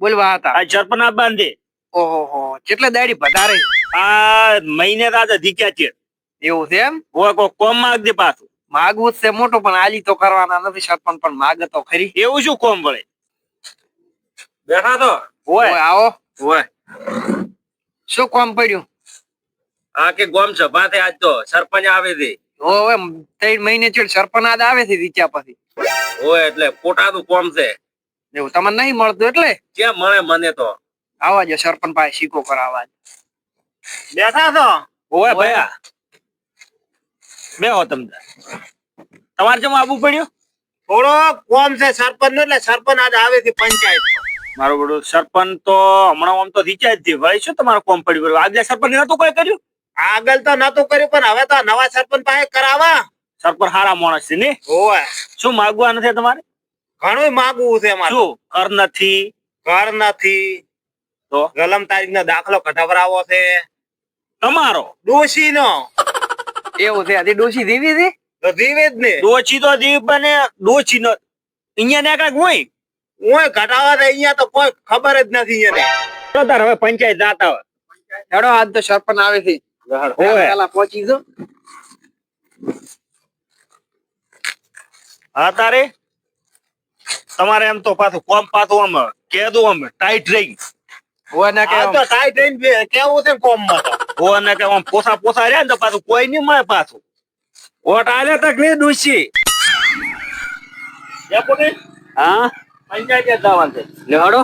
બોલવા હતા આ સરપંચ આ બાંધે ઓહો કેટલે દાડી પધારે આ મહિને રાજા ધીક્યા છે એવું છે એમ ઓય કોઈ કોમ માંગ દે પાછું માગવું જ છે મોટો પણ આલી તો કરવાના નથી સરપંચ પણ માગે તો ખરી એવું શું કોમ પડે બેઠા તો ઓય આવો ઓય શું કામ પડ્યું આ કે ગોમ સભા છે આજ તો સરપંચ આવે છે ઓવે 3 મહિને ચેડ સરપંચ આદ આવે છે રીત્યા પછી ઓય એટલે પોટાનું કોમ છે એવું તમને નહીં મળતું એટલે ક્યાં મળે મને તો આવા જો સરપંચ પાસે શીખો કરાવવા બેઠા છો ઓય ભયા બેહો તમને તમારે જેમ આવવું પડ્યું થોડો કોમ છે સરપંચ નો એટલે સરપંચ આજ આવે છે પંચાયત મારું બધું સરપંચ તો હમણાં આમ તો રીચાર્જ થી ભાઈ શું તમારે કોમ પડ્યું આગળ સરપંચ નતું કોઈ કર્યું આગળ તો નતું કર્યું પણ હવે તો નવા સરપંચ પાસે કરાવા સરપંચ હારા માણસ છે ને ઓય શું માગવા નથી તમારે ઘણું માગવું છે અમારે શું કર નથી ઘર નથી તો ગલમ તારીખ નો દાખલો કઢાવરાવો છે તમારો ડોશી નો એવું છે આથી ડોશી દીવી છે તો જીવે જ ને ડોચી તો દીપ બને ડોચી નો અહીંયા ને કઈક હોય હું કઢાવા છે અહીંયા તો કોઈ ખબર જ નથી એને તો તાર હવે પંચાયત જાતા હોય હેડો આજ તો સરપંચ આવે છે હોય પેલા પહોંચી જો હા તારે તમારે એમ તો પાછું કોમ પાછું આમ કેદું આમ ટાઈટ રહી ઓય ના કે આ તો ટાઈટ રહીને કેવું છે કોમ માં તો ઓ ને કે આમ પોસા પોસા રહ્યા ને તો પાછું કોઈ નહીં મળે પાછું ઓટ આલે તક લે ડોશી હા પંચાયત જવાનું છે લેવાડો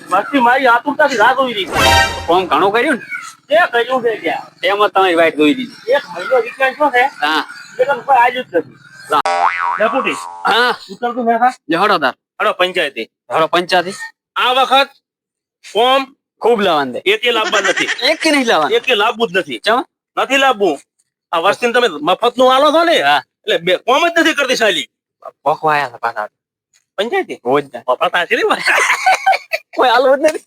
મસ્તી મારી આતુરતાથી રાહ જોઈ રહી છે કોમ ઘણું કર્યું તે કર્યું છે ત્યાં ને એમાં તમારી વાઈટ જોઈ દીધી એક મહિનો રિક્વેસ્ટ શું છે હા એટલે કોઈ આજુ જ નથી ડેપ્યુટી હા ઉતરતું મેં લેવાડો તાર હડો પંચાયતી હેડો પંચાયતી આ વખત ફોર્મ ખૂબ લાવવાનું દે એકે લાવવા નથી એક કે નહીં લાવવાનું એકે લાવવું જ નથી ચમ નથી લાવવું આ વસ્તી તમે મફત નું આલો છો ને હા એટલે બે કોમ જ નથી કરતી સાલી ભોખવાયા હતા પાછા પંચાયતી રોજ ના મફત આ છે ને ભાઈ. કોઈ હાલવું જ નથી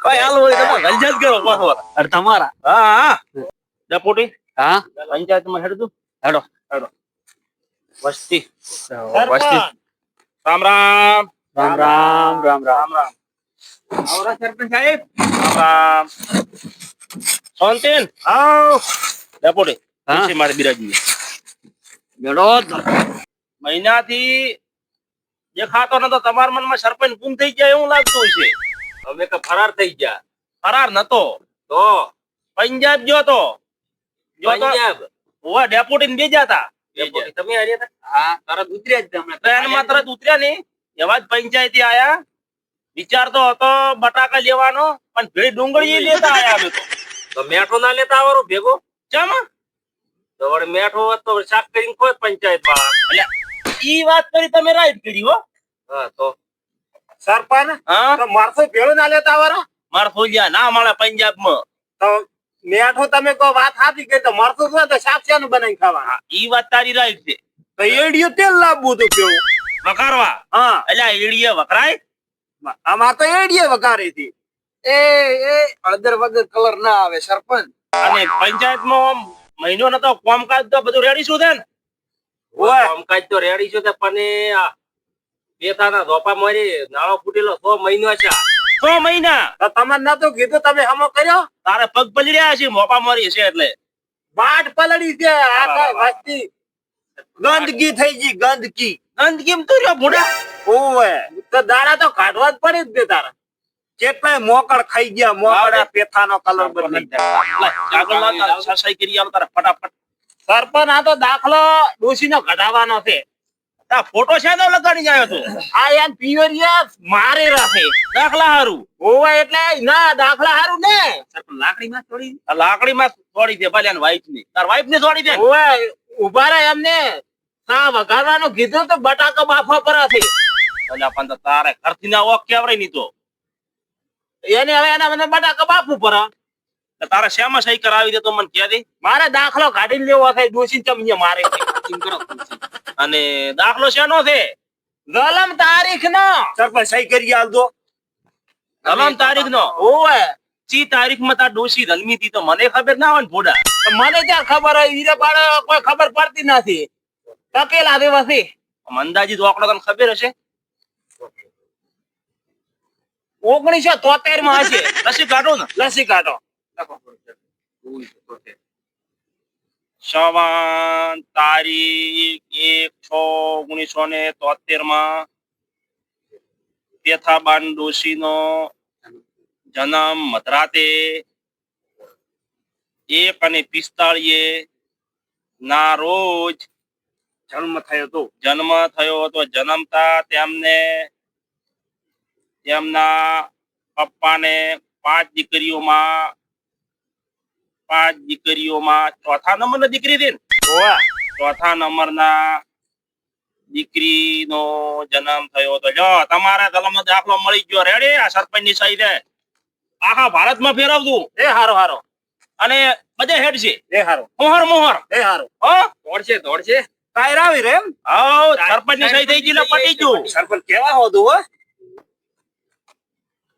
કોઈ હાલ હોય તમે રંજા જ કરો પાછો અરે તમારા હા હા ડેપ્યુટી હા પંચાયતમાં હેડતું હેડો હેડો વસ્તી વસ્તી રામ રામ રામ રામ રામ રામ રામ આવરા સરપંચ સાહેબ રામ રામ શાંતિન આવ ડેપ્યુટી હા. ખુરશી મારે બિરાજી બેડો મહિનાથી દેખાતો નતો તમારા મનમાં સરપંચ ગુમ થઈ ગયા એવું લાગતું છે અમે તો ફરાર થઈ ગયા ફરાર નતો તો પંજાબ ગયો તો પંજાબ ઓવા ડેપ્યુટી ને બેજા હતા ડેપ્યુટી તમે આવ્યા હતા હા તરત ઉતર્યા જ તમે ટ્રેન માં તરત ઉતર્યા ને એવા જ પંચાયતી આયા વિચારતો હતો બટાકા લેવાનો પણ ભેળી ડુંગળી લેતા આયા અમે તો મેઠો ના લેતા આવરો ભેગો ચમ તો વળી મેઠો હોત તો શાક કરીને ખોય પંચાયત વાળા એટલે ઈ વાત કરી તમે રાઈટ કરી હો હા તો સરપંચ હા તો મારસો ભેળો ના લેતા આવરો માર ફોજિયા ના મળે પંજાબ માં તો મેઠો તમે કહો વાત સાચી કરી તો મારસો તો શાક શાનું બનાવી ખાવા ઈ વાત તારી રાઈટ છે તો એડિયો તેલ લાવવું તો કેવું વઘારવા હા એટલે ઈડીએ વઘરાય આમાં તો એડિયો વઘારી હતી એ અડધર વગર કલર ના આવે સરપંચ અને પંચાયત માં મહિનો નતો કામકાજ તો બધું રેડી શું છે ને ઓય કામકાજ તો રેડી છે પણ આ બેથાના ધોપા મારી નાળો ફૂટેલો 100 મહિનો છે 6 મહિના તો તમને નતું કીધું તમે હમો કર્યો તારે પગ પલડ્યા છે મોપા મારી છે એટલે વાટ પલળી છે આ કઈ વસ્તી ગંદકી થઈ ગઈ ગંદકી ગંદ કેમ તું રહ્યો ભૂડા ઓય તો દાડા તો કાઢવા જ પડે જ દે તારા કેટલાય મોકળ ખાઈ ગયા મોકળ આ પેથાનો કલર બદલી આગળ લાવ સસાઈ કરી આલો તારે ફટાફટ સરપંચ આ તો દાખલો ડોશીનો કઢાવવાનો છે તા ફોટો છે તો લગાડી જાય તું આ યાર પિયરિયા મારે રહે દાખલા હારું ઓય એટલે ના દાખલા હારું ને લાકડી માં છોડી લાકડી માં છોડી દે ભલે વાઈફ ની તાર વાઈફ ને છોડી દે ઓય ઉભા રહે એમને સા વઘારવાનું કીધું તો બટાકા બાફા પર છે ભલે પણ તો તારે ઘરથી ના ઓક કેવરાય ની તો એને હવે એના મને બટાકા બાફવું પડે તારે શેમાં સહી કરાવી દે તો મને કહે દે મારે દાખલો કાઢીને લેવો છે ડોશી ચમીએ મારે અને દાખલો શેનો છે ગલમ તારીખ નો સરપંચ સહી કરી આલ દો તમામ તારીખ નો ઓય ચી તારીખ માં તાર ડોશી રલમી હતી તો મને ખબર ના હોય ને ભોડા મને ત્યાં ખબર હોય હીરે પાડે કોઈ ખબર પડતી નથી તકેલા દિવસી અંદાજી તો આંકડો તને ખબર હશે 1973 માં હશે. લસી કાઢો ને. લસી કાઢો. સવાન તારીખ 1/6/1973 માં પેથાબાન ડોશીનો જન્મ મધરાતે 1:45 ના રોજ જન્મ થયો હતો. જન્મ થયો હતો. જન્મતા તેમને તેમના પપ્પાને 5 દીકરીઓમાં ચોથા નંબરની દીકરી હતી ને, વાહ. ચોથા નંબરના દીકરીનો જન્મ થયો હતો. જો તમારા કલમનો દાખલો મળી ગયો. રેડી? આ સરપંચની સહી છે. આખા ભારતમાં ફેરવતું એ હારો અને બધે હેડ છે. એ હારો મોહર એ હારો. હો દોડશે ટાયર આવી રે એમ. આવ સરપંચની સહી થઈ ગઈ એટલે પટી ગયું. સરપંચ કેવા હોતું હો.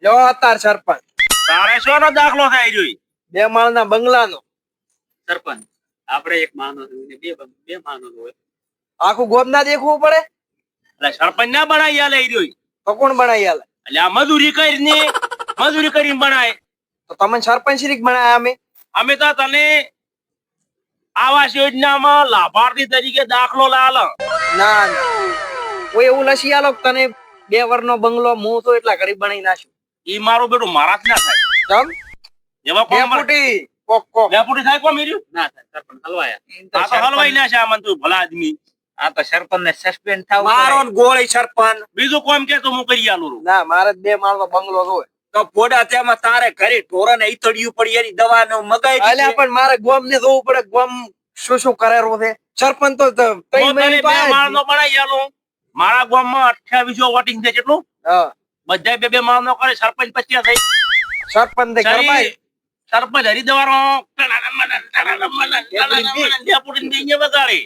જો અતાર સરપંચ તારે શોનો દાખલો થાય જોઈ? 2 માળના બંગલાનો. સરપંચ આપણે એક માનો ને બે માનો હોય આખું ગોમ ના દેખવું પડે એટલે સરપંચ ના બનાવી આલે ઈ જોઈ. તો કોણ બનાવી આલે? એટલે આ મજૂરી કરીને બનાય. તો તમે સરપંચ શ્રી બનાયા અમે. અમે તો તને આવાસ યોજનામાં લાભાર્થી તરીકે દાખલો લાલ. ના કોઈ એવું લસી આલો કે તને 2 વર્ષનો બંગલો હું તો એટલા ગરીબ બનાવી નાખ્યું. ઈ મારું બેટું મારા જ ના થાય. ચમ એમાં કોમ ડેપુટી કોક લેપુટી થાય કોમ ઈર્યું? ના થાય સરપંચ હલવાયા આ તો હલવાઈ ના છે આમાં તું ભલા આદમી. આ તો સરપંચ ને સસ્પેન્ડ થાવ મારો ને ગોળી સરપંચ. બીજું કોમ કે તો હું કરી આલું. ના મારે 2 માળનો બંગલો જોવે. તો પોડા તેમાં તારે ઘરે ઢોરાને ઈતળિયું પડી એની દવાનો મગાઈ અલ્યા પણ મારે ગોમ ને જોવું પડે. ગોમ શું કરેલું છે. સરપંચ તો હું તને 2 માળનો બનાવી આલું. મારા ગામમાં 28 વોટિંગ છે. કેટલું? હા બધા 2 માળનો કરે. સરપંચ 25 થઈ. સરપંચ ને કરવાય. સરપંચ હરિદ્વારો વગાડી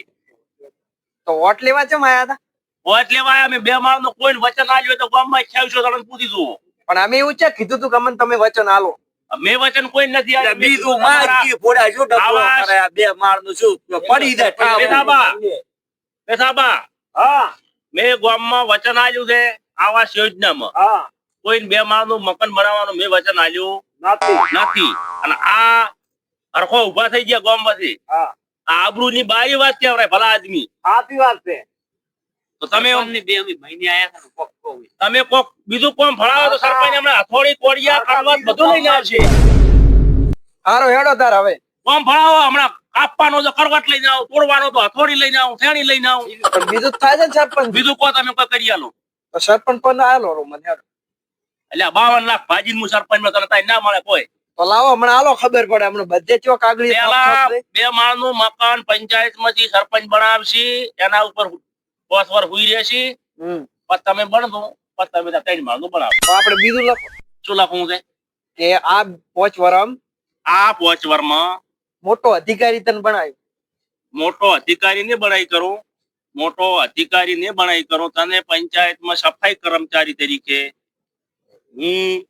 તો વોટ લેવા ચમ આયા હતા? વોટ લેવા અમે 2 માળનો કોઈ વચન આલ્યું તો ગામમાં 28 જણ પૂછી જુઓ. પણ અમે એવું છે કીધું તું કે અમને તમે વચન આલો. મેં વચન કોઈ નથી આલ્યું. બીજું મારકી પોડા શું ડબલો આવાસ. કરે આ 2 માળનું શું પડી જાય ઠામ. બેસાબા હા મેં ગામમાં વચન આલ્યું છે આવાસ યોજનામાં. હા કોઈ 2 માળનું મકાન બનાવવાનું મેં વચન આલ્યું નથી. નથી. અને આ હરખો ઉભા થઈ ગયા ગામમાંથી. હા આ આબરૂની બારી વાત કહેવાય ભલા આદમી. સાચી વાત છે. તો તમે સરપંચની બે અમે મહિને આયા હતા ને કોક કોક. તમે કોક બીજું કોમ ફળાવો તો સરપંચ હમણાં હથોડી કોડિયા કાઢવા બધું લઈને આવશે. હારો હેડો તાર હવે. કોમ ફળાવો હમણાં કાપવાનો તો કરવટ લઈને આવો, તોડવાનો તો હથોડી લઈને આવો, ફેણી લઈને આવો. પણ બીજું જ થાય છે ને સરપંચ. બીજું કો તમે કોઈ કરી આલો. તો સરપંચ પણ આલો રો મને હેડો. એટલે 52 લાખ ભાજી હું સરપંચ માં તને તાઈ ના મળે કોઈ. તો લાવો હમણાં આલો ખબર પડે. હમણાં બધે ચો કાગળી પેલા 2 માળનું મકાન પંચાયત માંથી સરપંચ બનાવશે. એના ઉપર 5 વર્ષ હુઈ રહેશે. પછી તમે બનશો. પછી તમે 3 માળનું બનાવો. તો આપણે બીજું લખો શું લખવું છે? કે આ 5 વરમ આ 5 વર્ષમાં મોટો અધિકારી તને બનાવ્યો. મોટો અધિકારી ને બનાવી કરું. મોટો અધિકારી ને બનાવી કરું. તને પંચાયતમાં સફાઈ કર્મચારી તરીકે હું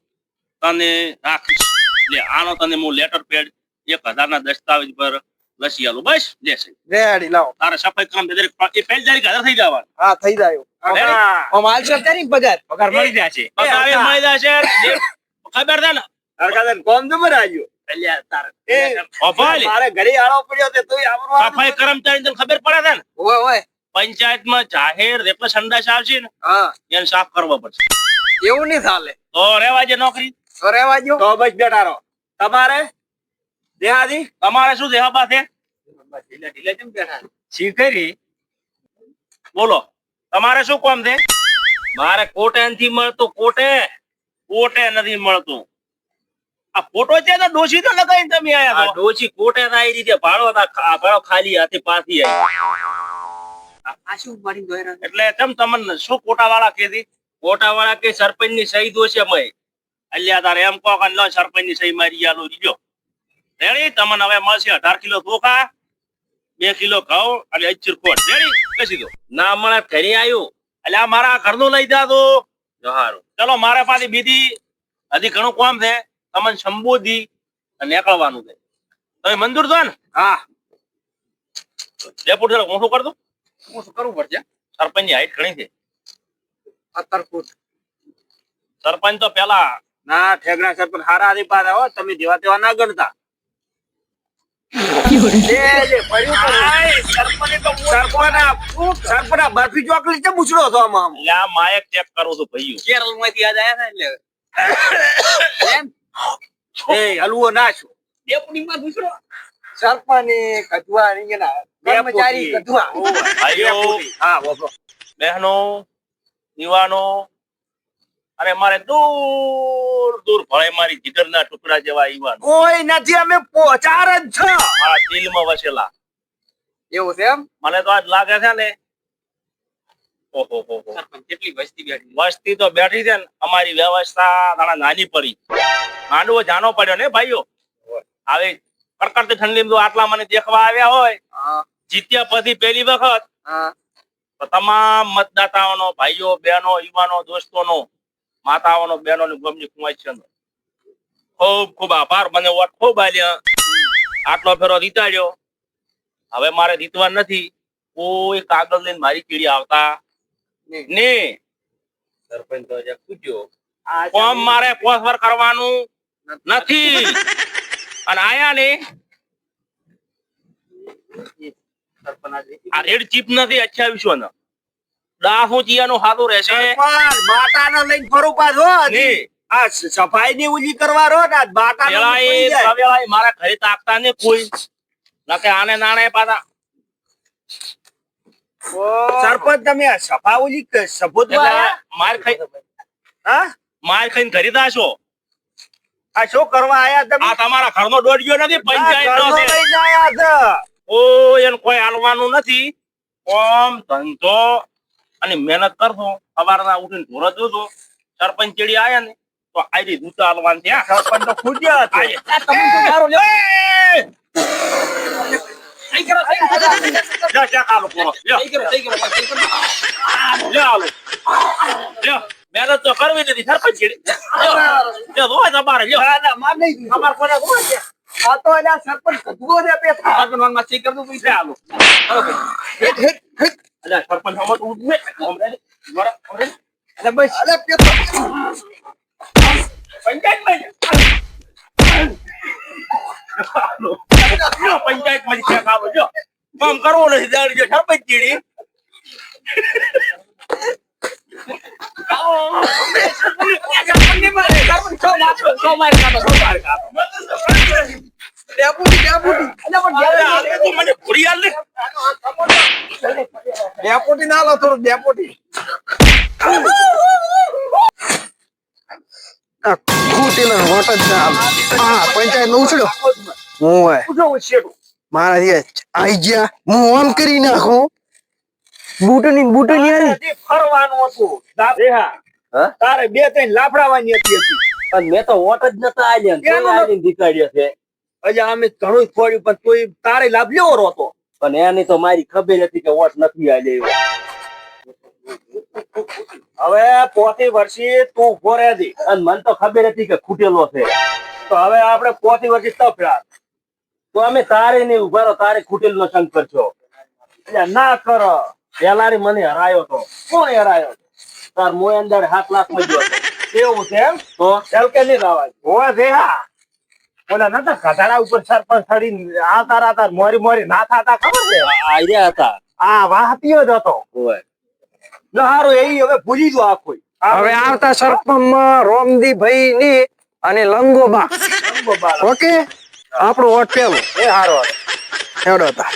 તને રાખીશ. એટલે આનો તને હું લેટર પેડ 1000 ના દસ્તાવેજ પર લસી આલું. બસ લેશે રેડી લાવો. તારે સફાઈ કર્મચારી એ પહેલી તારીખ હાજર થઈ જવાનું. હા થઈ જાય. આમ હાલશે તારી પગાર મળી જશે પગાર એ મળી જશે. ખબર છે ને? હરકાદન કોમ જબર આવ્યો. અલ્યા તાર એ ઓભાલી. મારે ઘરે આળો પડ્યો તે તોય આવવાનું. સફાઈ કર્મચારી તને ખબર પડે છે ને? ઓય ઓય. પંચાયતમાં જાહેર એટલે સંડાસ આવશે ને હા એને સાફ કરવો પડશે. એવું નહીં ચાલે. તો રેવા જે નોકરી. તો રહેવા દો. તો બસ બેઠા રહો. તમારે દેહાદી તમારે શું દેવા છે? ઢીલા ઢીલા કેમ બેઠા શીખરી બોલો. તમારે શું કામ છે? મારે કોટે નથી મળતું. કોટે નથી મળતું. આ ફોટો છે તો ડોશી તો લગાવીને તમે આયા છો. ડોશી કોટે ના રીતે ભાડો ખાલી હાથે પાછી આવી. આ શું મારી દોયરા એટલે તમ તમને શું કોટા વાળા કીધી? કોટા વાળા કે સરપંચ ની સહી દોશે મય. અલ્યા તારે એમ કહો કે લો સરપંચ ની સહી મારી આલો દીજો. રેડી? તમને હવે મળશે 18 કિલો ચોખા, 2 કિલો ઘઉં અને 80 કોટ. રેડી? કસી દો. ના મળે ઘરે આવ્યું. એટલે આ મારા ઘરનું લઈ જાતો. હારું ચલો મારે પાછી બીજી હજી ઘણું કામ છે. તમને સંબોધી અને નીકળવાનું છે. તમે મંજૂર છો ને? હા ડેપુટી હું શું કરું? હું શું કરવું પડશે? સરપંચ ની હાઈટ ઘણી છે. 17 ફૂટ. સરપંચ તો પેલા ના ઠેગડા સરપંચ હારા હતી પાછા હો, તમે જેવા તેવા ના ગણતા. સરપંચ આ બરફી ચોકલી કેમ ઉછળો છો આમાં? એટલે આ માયક ચેક કરું છું ભાઈઓ. કેરળમાંથી યાદ આયા હતા એટલે એ હલવો નાખ્યો. ડેપુટીમાં ઘૂસરો. સરપંચ કચવા કર્મચારી કચવા. ભાઈઓ, હા બોલો. બહેનો, યુવાનો અને મારે દૂર દૂર ભળે મારી જીગરના ટુકડા જેવા યુવાનો કોઈ નથી, અમે પોચાર જ છો. મારા દિલમાં વસેલા. એવું છે એમ? મને તો આજ લાગે છે ને, ઓહો હો હો, સરપંચ કેટલી વસ્તી બેઠી. વસ્તી તો બેઠી છે ને, અમારી વ્યવસ્થા ઘણા નાની પડી. માંડવો જાનો પડ્યો ને ભાઈઓ. હવે કડકડતી ઠંડીમાં તો આટલા મને દેખવા આવ્યા હોય, હા જીત્યા પછી પહેલી વખત, હા તો તમામ મતદાતાઓનો, ભાઈઓ બહેનો યુવાનો દોસ્તોનો, માતાઓનો બહેનોની ગમની કુમાઈ ખૂબ ખૂબ આભાર. મને વોટ ખૂબ આલ્યા, આટલો ફેરો જીતાડ્યો. હવે મારે જીતવા નથી. કોઈ કાગળ લઈને મારી કીડી આવતા ને. સરપંચ તો જે પૂછ્યો કોમ મારે પોસવર કરવાનું નથી. અને આયા ને આ રેડ ચીપ નથી 2800 નો. દાહુ જીયાનું હાથું રહેશે બાટાને લઈને ફરું પાછો. ને. આ સફાઈ ની ઉજી કરવા રો ને બાટાને વેળાએ સવેળાએ મારા ઘરે તાકતા ને કોઈ નકે આને નાણે પાછા. સરપંચ તમે આ સફા ઉજી સબૂત એટલે માર ખાઈ હા માર ખાઈને ઘરે દાશો. આ શું કરવા આયા તમે? આ તમારા ઘરનો દોડ્યો નથી, પંચાયત નો છે. લઈને આયા છે. કોઈ એને કોઈ હાલવાનું નથી. કોમ ધંધો અને મહેનત કરશો. સવારના ઉઠીને ઢોર જોશો. સરપંચ ચેડી આયા ને તો આયરી દૂતા હાલવાનું છે. સરપંચ તો ખુદ્યા છે. સહી કરો, સહી કરો. લ્યો, ચેક આલો પૂરો. લ્યો, સહી કરો, સહી કરો, સહી કરો. લ્યો આલો. લ્યો, મહેનત તો કરવી નથી સરપંચ ચેડી. લ્યો, જોવા તમારે લ્યો. ના, ના, માર નહીં જોયું. તમારે કોને જોવા છે? આ તો એના સરપંચ કચવો છે પેથા. સરપંચ વાંગમાં સહી કરી દઉં લે આલો. હેટ, હેટ, હેટ. અલ્યા, સરપંચ આમાં તો ઉઠ ને. હમણાં મારા હમણાં અરે બસ અરે પેથા. પંચાયતમાં લ્યો, પંચાયતમાં જ ચેક આલો. લ્યો, કામ કરવું નથી દાડી જો સરપંચ ચેડી. ડેપુટી, ડેપુટી. અલ્યા, તું મને ભૂરી આલ ને. ડેપુટી ના લો થોડું ડેપુટી. આ ખૂટીનો વોટ જ ના આમ. હા પંચાયત નો ઉછળ્યો. હું હોય ઉઠો શેઠું. મારા આઈ ગયા હું આમ કરી નાખું. બૂટની હજી ફરવાનું હતું. હા? તારે બે ત્રણ લાફડાવાની હતી. પણ મેં તો વોટ જ નતા આલ્યા ને કેમ? તોય આલીને દીકાડ્યો છે. હજી અમે ઘણું ફોડ્યું પણ તોય તારે લાભ લેવો રોતો. પણ એની તો મારી ખબર હતી કે વોટ નથી આલ્યો. હવે પોતી વર્ષી તું ઉભો રહેજે. અને મને તો ખબર હતી કે ખૂટેલો છે. તો હવે આપણે પોતી વર્ષી તફડા. તો અમે તારે નહીં ઉભા રહો, તારે ખૂટેલ નો સંગ કરશો. એટલે ના કરો. પેલારી મને હરાયો તો. કોણ હરાયો? તાર મોય અંદર 7 લાખ માં ગયો હતો. એવું છે એમ? તો ચાલ કે નહીં લાવા હોવા છે. હા ઓલા નતા ગધાડા ઉપર સરપંચ ચડી આ તાર મોરી મોરી ના થાતા ખબર છે? આર્યા હતા. આ વાહતીયો જ હતો. ઓય. હારું એ હવે ભૂલી જો આખું. હવે આવતા સરપંચમાં રોમદીભાઈ ની અને લંગોબા. ઓકે આપણો વોટ પેલો એ હારો હેડો તા.